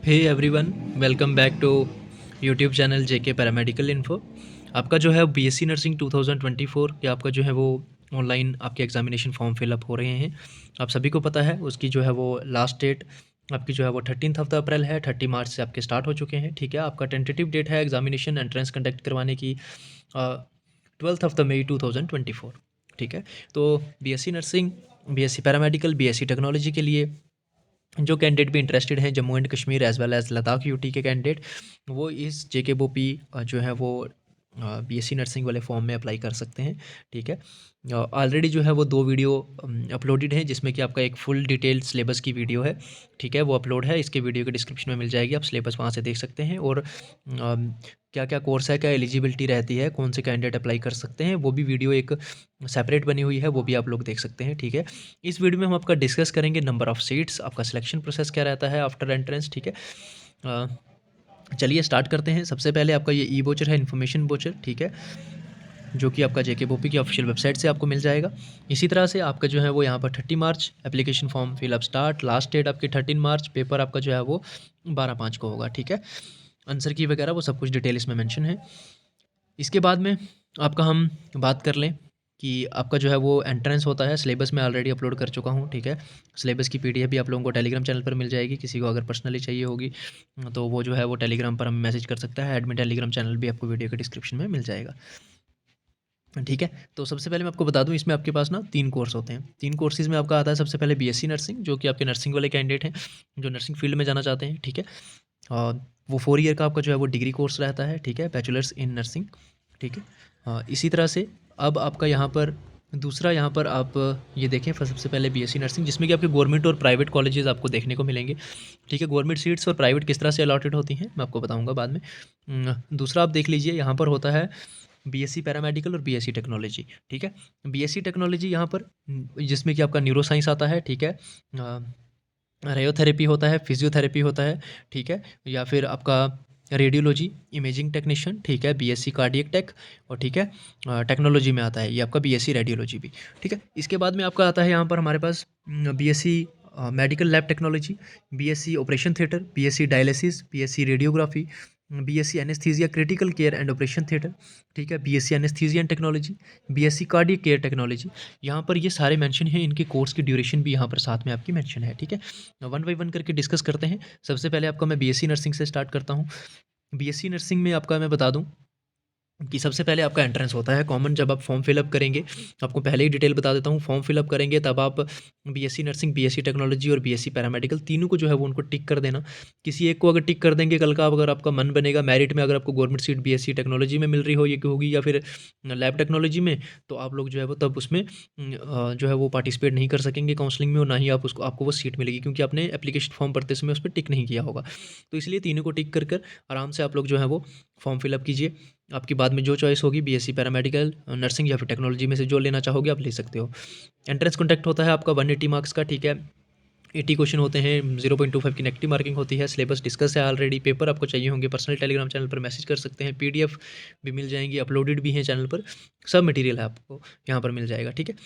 Hey everyone, welcome back to YouTube channel JK paramedical info. आपका जो है BSc nursing 2024 के आपका जो है वो ऑनलाइन आपके एग्जामिनेशन फॉर्म फिलअप हो रहे हैं। आप सभी को पता है उसकी जो है वो लास्ट डेट आपकी जो है वो 13 ऑफ द अप्रैल है। 30 मार्च से आपके स्टार्ट हो चुके हैं। ठीक है, आपका टेंटेटिव डेट है एग्जामिनेशन एंट्रेंस कंडक्ट करवाने की 12 ऑफ द मई 2024। ठीक है, तो BSc nursing, BSc paramedical, BSc technology के लिए जो कैंडिडेट भी इंटरेस्टेड हैं Jammu and Kashmir as well as Ladakh UT के कैंडिडेट, वो इस जेके बोपी जो है वो बीएससी नर्सिंग वाले फॉर्म में अप्लाई कर सकते हैं। ठीक है, ऑलरेडी जो है वो 2 वीडियो अपलोडेड हैं जिसमें कि आपका एक फुल डिटेल्ड सिलेबस की वीडियो है। ठीक है, वो अपलोड है, इसके वीडियो के डिस्क्रिप्शन में मिल जाएगी, आप सिलेबस वहाँ से देख सकते हैं। और क्या क्या कोर्स है, क्या एलिजिबिलिटी रहती है, कौन से कैंडिडेट अप्लाई कर सकते हैं, वो भी वीडियो एक सेपरेट बनी हुई है, वो भी आप लोग देख सकते हैं। ठीक है, इस वीडियो में हम आपका डिस्कस करेंगे नंबर ऑफ़ सीट्स, आपका सिलेक्शन प्रोसेस क्या रहता है आफ्टर एंट्रेंस। ठीक है, चलिए स्टार्ट करते हैं। सबसे पहले आपका ये ई वोचर है, इन्फॉर्मेशन वोचर। ठीक है, जो कि आपका जेके बोपी की ऑफिशियल वेबसाइट से आपको मिल जाएगा। इसी तरह से आपका जो है वो यहाँ पर 30 March application form fill up start, last date आपकी 13 मार्च, पेपर आपका जो है वो 12/5 को होगा। ठीक है, आंसर की वगैरह वो सब कुछ डिटेल इसमें मेंशन है। इसके बाद में आपका हम बात कर लें कि आपका जो है वो एंट्रेंस होता है, सिलेबस मैं ऑलरेडी अपलोड कर चुका हूँ। ठीक है, सिलेबस की पीडीएफ भी आप लोगों को टेलीग्राम चैनल पर मिल जाएगी। किसी को अगर पर्सनली चाहिए होगी तो वो जो है वो टेलीग्राम पर हमें मैसेज कर सकता है। एडमिन टेलीग्राम चैनल भी आपको वीडियो के डिस्क्रिप्शन में मिल जाएगा। ठीक है, तो सबसे पहले मैं आपको बता दूं, इसमें आपके पास ना 3 कोर्स होते हैं। 3 कोर्सेज़ में आपका आता है सबसे पहले बीएससी नर्सिंग, जो कि आपके नर्सिंग वाले कैंडिडेट हैं, जो नर्सिंग फील्ड में जाना चाहते हैं। ठीक है, और वो 4 ईयर का आपका जो है वो डिग्री कोर्स रहता है। ठीक है, बैचलर्स इन नर्सिंग। ठीक है, इसी तरह से अब आपका यहाँ पर दूसरा, यहाँ पर आप ये देखें सबसे पहले बीएससी नर्सिंग, जिसमें कि आपके गवर्नमेंट और प्राइवेट कॉलेजेस आपको देखने को मिलेंगे। ठीक है, गवर्नमेंट सीट्स और प्राइवेट किस तरह से अलॉटेड होती हैं मैं आपको बताऊँगा बाद में। दूसरा आप देख लीजिए, यहाँ पर होता है बीएससी पैरामेडिकल और बीएससी टेक्नोलॉजी। ठीक है, बीएससी टेक्नोलॉजी यहाँ पर जिसमें कि आपका न्यूरो साइंस आता है। ठीक है, रेयोथेरेपी होता है, फिजियोथेरेपी होता है। ठीक है, या फिर आपका रेडियोलॉजी, इमेजिंग टेक्नीशियन। ठीक है, बीएससी कार्डियक टेक। और ठीक है, टेक्नोलॉजी में आता है ये आपका बीएससी रेडियोलॉजी भी। ठीक है, इसके बाद में आपका आता है यहाँ पर हमारे पास BSc medical lab technology, BSc operation theatre, BSc dialysis, BSc radiography, BSc anaesthesia critical care and operation theatre. ठीक है, BSc anaesthesia and technology, BSc cardiac care technology. यहाँ पर ये सारे मेंशन हैं, इनके कोर्स की ड्यूरेशन भी यहाँ पर साथ में आपकी मेंशन है। ठीक है, वन बाई वन करके डिस्कस करते हैं। सबसे पहले आपका मैं बीएससी नर्सिंग से स्टार्ट करता हूँ। बीएससी नर्सिंग में आपका मैं बता दूँ कि सबसे पहले आपका एंट्रेंस होता है कॉमन। जब आप फॉर्म फिलअप करेंगे, आपको पहले ही डिटेल बता देता हूँ, फॉर्म फिलअप करेंगे तब आप बीएससी नर्सिंग, बीएससी टेक्नोलॉजी और बीएससी पैरामेडिकल तीनों को जो है वो उनको टिक कर देना। किसी एक को अगर टिक कर देंगे, कल का अगर आपका मन बनेगा मेरिट में, अगर आपको गवर्नमेंट सीट बीएससी टेक्नोलॉजी में मिल रही हो, ये होगी या फिर लैब टेक्नोलॉजी में, तो आप लोग जो है वो तब उसमें जो है वो पार्टिसिपेट नहीं कर सकेंगे काउंसलिंग में, और ना ही आप उसको आपको वो सीट मिलेगी, क्योंकि आपने एप्लीकेशन फॉर्म भरते समय उस पर टिक नहीं किया होगा। तो इसलिए तीनों को टिक कर आराम से आप लोग जो है वो फॉर्म फिलअप कीजिए। आपकी बाद में जो चॉइस होगी, बीएससी पैरामेडिकल, नर्सिंग या फिर टेक्नोलॉजी में से जो लेना चाहोगे आप ले सकते हो। एंट्रेंस कॉन्टैक्ट होता है आपका 180 मार्क्स का। ठीक है, 80 क्वेश्चन होते हैं, 0.25 की नेगेटिव मार्किंग होती है। सिलेबस डिस्कस है ऑलरेडी। पेपर आपको चाहिए होंगे, पर्सनल टेलीग्राम चैनल पर मैसेज कर सकते हैं। पीडीएफ भी मिल जाएंगी, अपलोडेड भी हैं चैनल पर, सब मटेरियल है आपको यहाँ पर मिल जाएगा। ठीक है,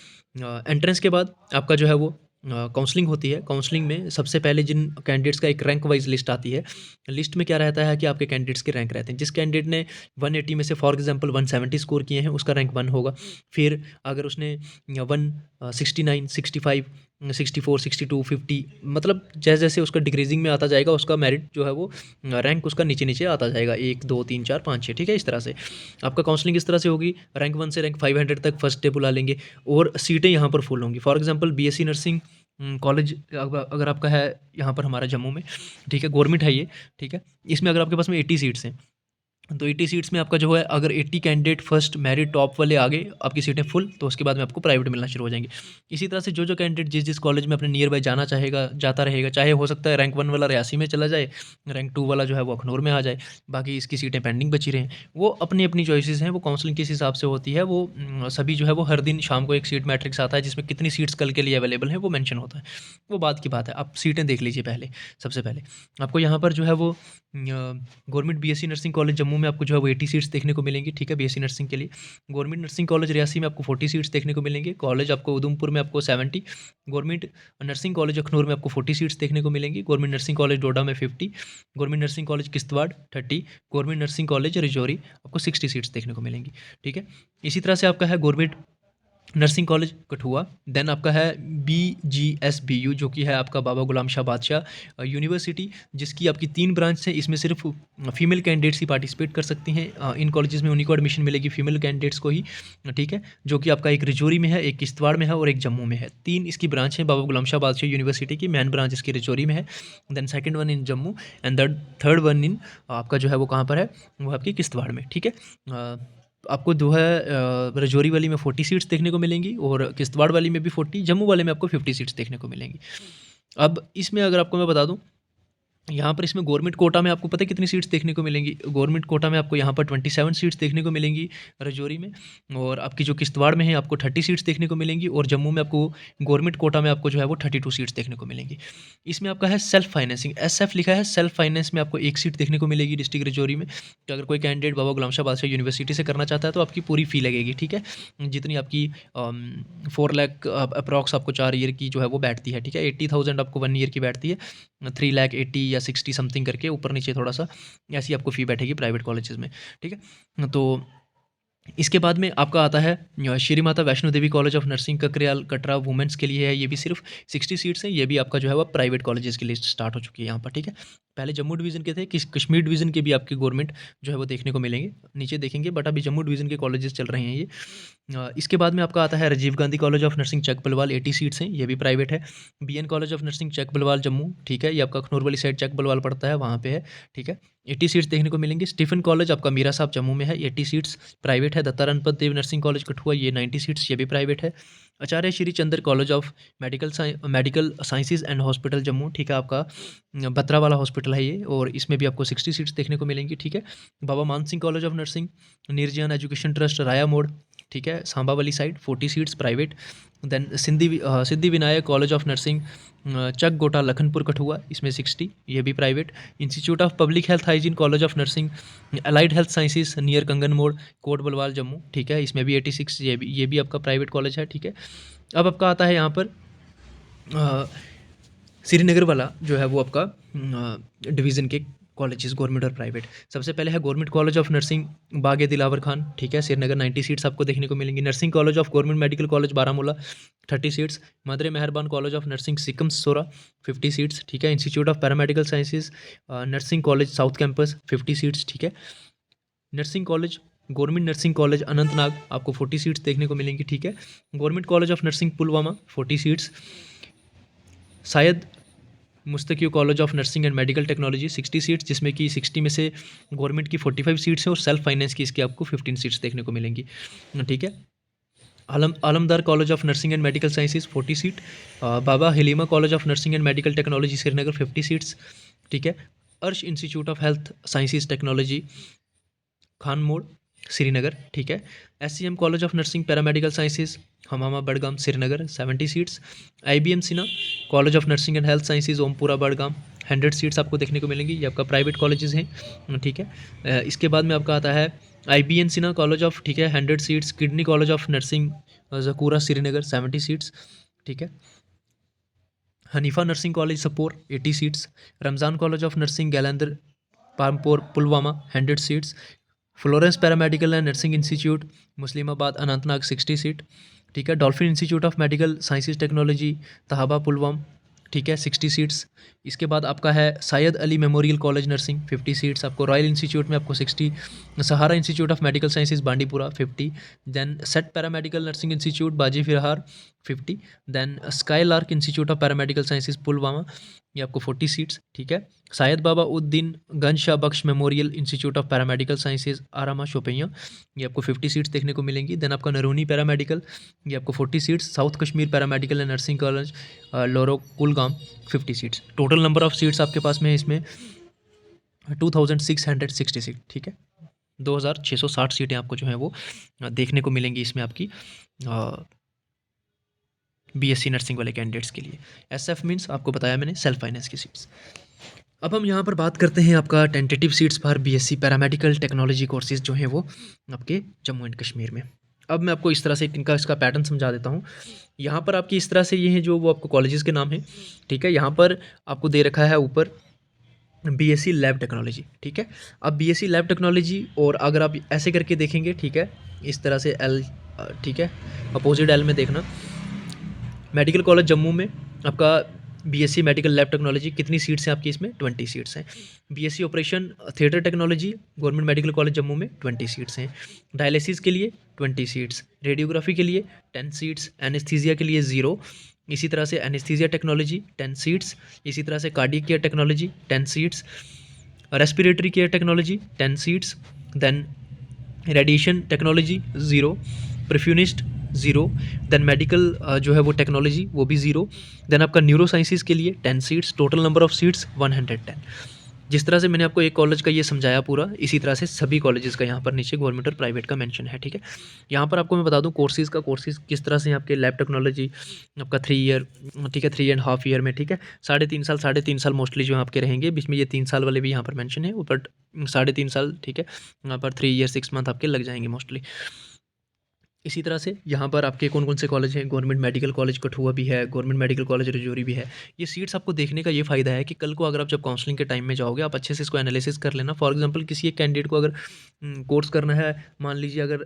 एंट्रेंस के बाद आपका जो है वो काउंसलिंग होती है। काउंसलिंग में सबसे पहले जिन कैंडिडेट्स का एक रैंक वाइज लिस्ट आती है, लिस्ट में क्या रहता है कि आपके कैंडिडेट्स के रैंक रहते हैं। जिस कैंडिडेट ने 180 में से फॉर एग्जांपल 170 स्कोर किए हैं, उसका रैंक 1 होगा। फिर अगर उसने 169, 65, 64, 62, 50, मतलब जैसे जैसे उसका डिक्रीजिंग में आता जाएगा, उसका मेरिट जो है वो रैंक उसका नीचे नीचे आता जाएगा, 1, 2, 3, 4, 5, 6। ठीक है, इस तरह से आपका काउंसलिंग इस तरह से होगी। रैंक 1 से रैंक 500 तक फर्स्ट डे बुला लेंगे, और सीटें यहाँ पर फुल होंगी। For example BSc nursing college अगर आपका है यहाँ पर हमारा जम्मू में, ठीक है, गवर्नमेंट है ये। ठीक है, इसमें अगर आपके पास में 80 सीट्स हैं, तो 80 सीट्स में आपका जो है, अगर 80 कैंडिडेट फर्स्ट मेरिट टॉप वाले आगे, आपकी सीटें फुल, तो उसके बाद में आपको प्राइवेट मिलना शुरू हो जाएंगे। इसी तरह से जो जो कैंडिडेट जिस जिस कॉलेज में अपने नियर बाय जाना चाहेगा जाता रहेगा, चाहे हो सकता है रैंक 1 वाला रियासी में चला जाए, रैंक 2 वाला जो है वो अखनूर में आ जाए, बाकी इसकी सीटें पेंडिंग बची रहें। वो अपनी अपनी चॉइसेस हैं, वो काउंसलिंग किस हिसाब से होती है, वो सभी जो है वो हर दिन शाम को एक सीट मैट्रिक्स आता है, जिसमें कितनी सीट्स कल के लिए अवेलेबल है वो मेंशन होता है। वो बात की बात है, आप सीटें देख लीजिए पहले। सबसे पहले आपको यहाँ पर जो है वो government BSc nursing college Jammu में आपको जो है वो 80 सीट्स देखने को मिलेंगी, ठीक है, बीएससी नर्सिंग के लिए। गवर्नमेंट नर्सिंग कॉलेज रियासी में आपको 40 सीट्स देखने को मिलेंगे। कॉलेज आपको उधमपुर में आपको 70, गवर्नमेंट नर्सिंग कॉलेज अखनूर में आपको 40 सीट्स देखने को मिलेंगी। गवर्नमेंट नर्सिंग कॉलेज डोडा में 50, government nursing college Kishtwar 30, government nursing college Rajouri आपको 60 सीट्स देखने को मिलेंगी, ठीक है। इसी तरह से आपका है government nursing college Kathua, then आपका है BGSBU जो कि है आपका बाबा गुलाम शाह बादशाह यूनिवर्सिटी, जिसकी आपकी 3 ब्रांच हैं। इसमें सिर्फ फीमेल कैंडिडेट्स ही पार्टिसिपेट कर सकती हैं। इन कॉलेजेस में उन्हीं को एडमिशन मिलेगी, फीमेल कैंडिडेट्स को ही, ठीक है, जो कि आपका एक रजौरी में है, एक किश्तवाड़ में है और एक जम्मू में है। 3 इसकी ब्रांच है बाबा गुलाम शाह बादशाह यूनिवर्सिटी की। मेन ब्रांच इसकी रजौरी में है, then second one in Jammu and the third one in आपका जो है वो कहाँ पर है, वो आपकी किश्तवाड़ में, ठीक है। आपको जो है रजौरी वाली में 40 सीट्स देखने को मिलेंगी और किश्तवाड़ वाली में भी 40, जम्मू वाले में आपको 50 सीट्स देखने को मिलेंगी। अब इसमें अगर आपको मैं बता दूं, यहाँ पर इसमें गवर्नमेंट कोटा में आपको पता है कितनी सीट्स देखने को मिलेंगी। गवर्नमेंट कोटा में आपको यहाँ पर 27 सीट्स देखने को मिलेंगी रजौरी में, और आपकी जो किश्तवाड़ में है आपको 30 सीट्स देखने को मिलेंगी, और जम्मू में आपको गवर्नमेंट कोटा में आपको जो है वो 32 सीट्स देखने को मिलेंगी। इसमें आपका है सेल्फ फाइनेंसिंग, SF लिखा है। सेल्फ फाइनेंस में आपको 1 सीट देखने को मिलेगी डिस्ट्रिक्ट रजौरी में, कि अगर कोई कैंडिडेट बाबा गुलाम शाह बादशाह यूनिवर्सिटी से करना चाहता है तो आपकी पूरी फ़ी लगेगी, ठीक है, जितनी आपकी 4 लाख अप्रॉक्स आपको 4 ईयर की जो है वो बैठती है, ठीक है। 80,000 आपको 1 ईयर की बैठती है, 3,80,000 या 60 समथिंग करके ऊपर नीचे थोड़ा सा ऐसी आपको फ़ी बैठेगी प्राइवेट कॉलेजेस में, ठीक है। तो इसके बाद में आपका आता है Shri Mata Vaishno Devi college of nursing Kakryal Katra women's के लिए है। ये भी सिर्फ 60 सीट्स हैं। ये भी आपका जो है वो प्राइवेट कॉलेजेस की लिस्ट स्टार्ट हो चुकी है यहाँ पर, ठीक है। पहले जम्मू डिवीज़न के थे, कश्मीर डिवीज़न के भी आपके गवर्नमेंट जो है वो देखने को मिलेंगे, नीचे देखेंगे, बट अभी जम्मू डिवीज़न के कॉलेजेस चल रहे हैं ये। इसके बाद में आपका आता है Rajiv Gandhi college of nursing Chak Balwal, 80 seats हैं, ये भी प्राइवेट है। BN college of nursing Chak Balwal Jammu, ठीक है, ये आपका अखनूर वाली साइड चक बलवाल पड़ता है, वहाँ पे है, ठीक है, 80 सीट्स देखने को मिलेंगी। स्टीफन कॉलेज आपका मीरा साहब जम्मू में है, 80 सीट्स प्राइवेट है। दत्ता रणपत देव नर्सिंग कॉलेज कठुआ, ये 90 सीट्स, ये भी प्राइवेट है। Acharya Shri Chander college of medical sciences and hospital Jammu, ठीक है, आपका बत्रा वाला हॉस्पिटल है ये, और इसमें भी आपको 60 सीट्स देखने को मिलेंगी, ठीक है। Baba Man Singh college of nursing Nirjan education trust Raya Morh, ठीक है, सांबा वाली side, 40 seats private. Then Siddhi Vinayak college of nursing Chak Gota Lakhanpur Kathua, इसमें 60, ये भी private. Institute of public health hygiene college of nursing allied health sciences near Kangan Morh coat Balwal Jammu, ठीक है, इसमें भी 86, ये भी आपका प्राइवेट कॉलेज है, ठीक है। अब आपका आता है यहाँ पर श्रीनगर वाला जो है वो आपका डिवीज़न के कॉलेजेस गवर्नमेंट और प्राइवेट। सबसे पहले है गवर्नमेंट कॉलेज ऑफ नर्सिंग बागे दिलावर खान, ठीक है, श्रीनगर, 90 सीट्स आपको देखने को मिलेंगी। Nursing college of government medical college Baramulla, 30 seats. Mother Mehrban college of nursing Sikam Soura, 50 seats, ठीक है। Institute of paramedical sciences nursing college south campus, 50 seats, ठीक है। Nursing college government nursing college Anantnag, आपको 40 सीट्स देखने को मिलेंगी, ठीक है। Government college of nursing Pulwama, 40 seats. शायद मुस्तकियो college of nursing and medical technology, 60 seats, जिसमें कि 60 में से गवर्नमेंट की 45 सीट्स हैं और सेल्फ फाइनेंस की इसकी आपको 15 सीट्स देखने को मिलेंगी, ठीक है। Alamdar college of nursing and medical sciences, 40 seat. Baba Haleema college of nursing and medical technology Srinagar, 50 seats, ठीक है। Arsh institute of health sciences technology Khan Morh Srinagar, ठीक है। SCM college of nursing paramedical sciences Hamhama Budgam Srinagar, 70 seats. IBM Sinha college of nursing and health sciences Ompura Budgam, 100 seats आपको देखने को मिलेंगी, ये आपका प्राइवेट कॉलेजेस हैं, ठीक है। इसके बाद में आपका आता है IBN सिन्हा कॉलेज ऑफ, ठीक है, 100 seats. Kidney college of nursing Zakura Srinagar, 70 seats, ठीक है। Hanifa nursing college Sopore, 80 seats. Ramzan college of nursing Galander Pampore Pulwama, 100 seats. Florence paramedical and nursing institute Muslimabad Anantnag, 60 seat, ठीक है। Dolphin institute of medical sciences technology Tahab Pulwama, ठीक है, 60 सीट्स। इसके बाद आपका है Syed Ali memorial college nursing, 50 seats आपको। रॉयल इंस्टीट्यूट में आपको 60। सहारा institute of medical sciences Bandipora, 50। Then set paramedical nursing institute Baji Firhar, 50। Then skylark institute of paramedical sciences Pulwama, ये आपको 40 सीट्स, ठीक है। Syed Baba Uddin Ganj Shah Bakhsh memorial institute of paramedical sciences Arama Shopian, ये आपको 50 सीट्स देखने को मिलेंगी। देन आपका नरूनी पैरामेडिकल, ये आपको 40 seats. South Kashmir paramedical and nursing college loro Kulgam, 50 seats. Total number of seats आपके पास में इसमें 2660 सीट, ठीक है, 2660 सीटें आपको जो है वो देखने को मिलेंगी इसमें आपकी BSc नर्सिंग वाले कैंडिडेट्स के लिए। SF मीन्स आपको बताया मैंने सेल्फ फाइनेंस की सीट्स। अब हम यहाँ पर बात करते हैं आपका tentative seats for BSc paramedical technology courses जो हैं वो आपके जम्मू एंड कश्मीर में। अब मैं आपको इस तरह से इनका इसका पैटर्न समझा देता हूँ। यहाँ पर आपकी इस तरह से ये हैं जो वो आपको कॉलेजेस के नाम हैं, ठीक है? यहाँ पर आपको दे रखा है ऊपर बीएससी लैब टेक्नोलॉजी, ठीक है? अब बीएससी लैब टेक्नोलॉजी और अगर आप ऐसे करके देखेंगे, ठीक है? इस तरह से ठीक है? अपोज़िट एल में देखना। मेडिकल कॉलेज जम्मू में आपका बीएससी मेडिकल लैब टेक्नोलॉजी कितनी सीट्स हैं आपकी इसमें 20 सीट्स हैं। BSc operation theatre technology government medical college Jammu में 20 सीट्स हैं। डायलिसिस के लिए 20 सीट्स, रेडियोग्राफी के लिए 10 सीट्स, एनेस्थीसिया के लिए 0, इसी तरह से एनेस्थीसिया टेक्नोलॉजी 10 सीट्स, इसी तरह से cardiac care technology 10 seats, respiratory care technology 10 seats, then radiation technology 0, perfusionist 0, then medical जो है वो टेक्नोलॉजी वो भी 0, देन आपका न्यूरो साइंसेस के लिए 10 seats, total number of seats 110। जिस तरह से मैंने आपको एक कॉलेज का ये समझाया पूरा, इसी तरह से सभी कॉलेजेस का यहाँ पर नीचे गवर्नमेंट और प्राइवेट का मेंशन है, ठीक है? यहाँ पर आपको मैं बता दूँ कोर्सेज़ किस तरह से आपके लैब टेक्नोलॉजी आपका 3 ईयर, ठीक है, 3.5 ईयर में, ठीक है? 3.5 साल मोस्टली जो आपके रहेंगे, बीच में ये 3 साल वाले भी यहाँ पर मेंशन है, बट 3.5 साल, ठीक है? यहाँ पर 3 ईयर 6 मंथ आपके लग जाएंगे मोस्टली। इसी तरह से यहाँ पर आपके कौन-कौन से कॉलेज हैं, गवर्नमेंट मेडिकल कॉलेज कठुआ भी है, गवर्नमेंट मेडिकल कॉलेज राजौरी भी है। ये सीट्स आपको देखने का ये फ़ायदा है कि कल को अगर आप जब काउंसलिंग के टाइम में जाओगे, आप अच्छे से इसको एनालिसिस कर लेना। फॉर एग्ज़ाम्पल किसी एक कैंडिडेट को अगर कोर्स करना है, मान लीजिए अगर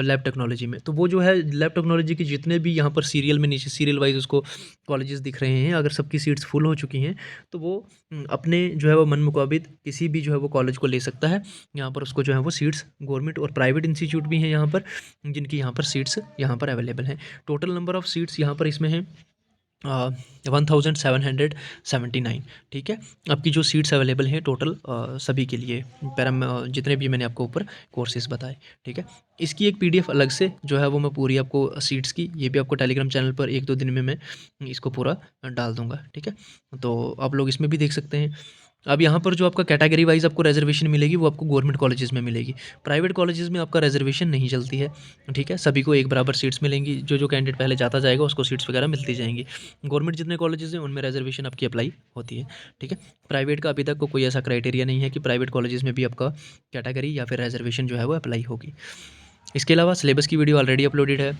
लैब टेक्नोलॉजी में, तो वो जो है लैब टेक्नोलॉजी के जितने भी यहाँ पर सीरियल में नीचे सीरियल वाइज़ उसको कॉलेजेस दिख रहे हैं, अगर सबकी सीट्स फुल हो चुकी हैं, तो वो अपने जो है वो मन मुताबिक किसी भी जो है वो कॉलेज को ले सकता है। यहाँ पर उसको जो है वो सीट्स गवर्नमेंट और प्राइवेट इंस्टीट्यूट भी हैं यहाँ पर, जिनकी यहाँ पर सीट्स यहाँ पर अवेलेबल हैं। टोटल नंबर ऑफ़ सीट्स यहाँ पर इसमें हैं 1779, ठीक है? आपकी जो सीट्स अवेलेबल हैं टोटल सभी के लिए जितने भी मैंने आपको ऊपर कोर्सेज़ बताए, ठीक है? इसकी एक पीडीएफ अलग से जो है वो मैं पूरी आपको सीट्स की, ये भी आपको टेलीग्राम चैनल पर 1-2 दिन में मैं इसको पूरा डाल दूँगा, ठीक है? तो आप लोग इसमें भी देख सकते हैं। अब यहाँ पर जो आपका कैटेगरी वाइज़ आपको रिज़र्वेशन मिलेगी, वो आपको गवर्नमेंट कॉलेजेस में मिलेगी। प्राइवेट कॉलेजेस में आपका रिज़र्वेशन नहीं चलती है, ठीक है? सभी को एक बराबर सीट्स मिलेंगी, जो कैंडिडेट पहले जाता जाएगा उसको सीट्स वगैरह मिलती जाएँगी। गवर्नमेंट जितने कॉलेजेस हैं उनमें रिज़र्वेशन आपकी अप्लाई होती है, ठीक है? प्राइवेट का अभी तक कोई ऐसा क्राइटेरिया नहीं है कि प्राइवेट कॉलेजेस में भी आपका कैटेगरी या फिर रिज़र्वेशन जो है वो अप्लाई होगी। इसके अलावा सिलेबस की वीडियो ऑलरेडी अपलोडेड है।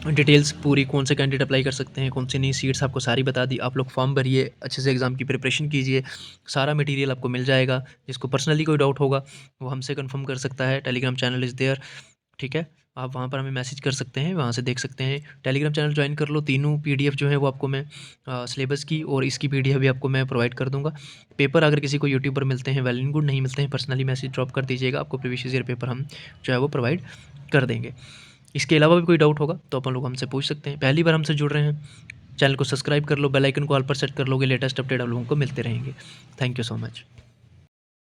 डिटेल्स पूरी कौन से कैंडिडेट अप्लाई कर सकते हैं, कौन सी नई सीट्स आपको सारी बता दी। आप लोग फॉर्म भरिए, अच्छे से एग्ज़ाम की प्रिपरेशन कीजिए, सारा मटेरियल आपको मिल जाएगा। जिसको पर्सनली कोई डाउट होगा वो हमसे कंफर्म कर सकता है, टेलीग्राम चैनल इज़ देयर, ठीक है? आप वहाँ पर हमें मैसेज कर सकते हैं, वहाँ से देख सकते हैं। टेलीग्राम चैनल ज्वाइन कर लो, तीनों पीडीएफ जो है वो आपको मैं सिलेबस की और इसकी पीडीएफ भी आपको मैं प्रोवाइड कर दूँगा। पेपर अगर किसी को यूट्यूब पर मिलते हैं वेल एंड गुड, नहीं मिलते हैं पर्सनली मैसेज ड्रॉप कर दीजिएगा, आपको प्रीवियस ईयर पेपर हम जो है वो प्रोवाइड कर देंगे। इसके अलावा भी कोई डाउट होगा तो अपन लोग हमसे पूछ सकते हैं। पहली बार हमसे जुड़ रहे हैं, चैनल को सब्सक्राइब कर लो, बेल आइकन को ऑल पर सेट कर लोगे, लेटेस्ट अपडेट आप लोगों को मिलते रहेंगे। Thank you so much.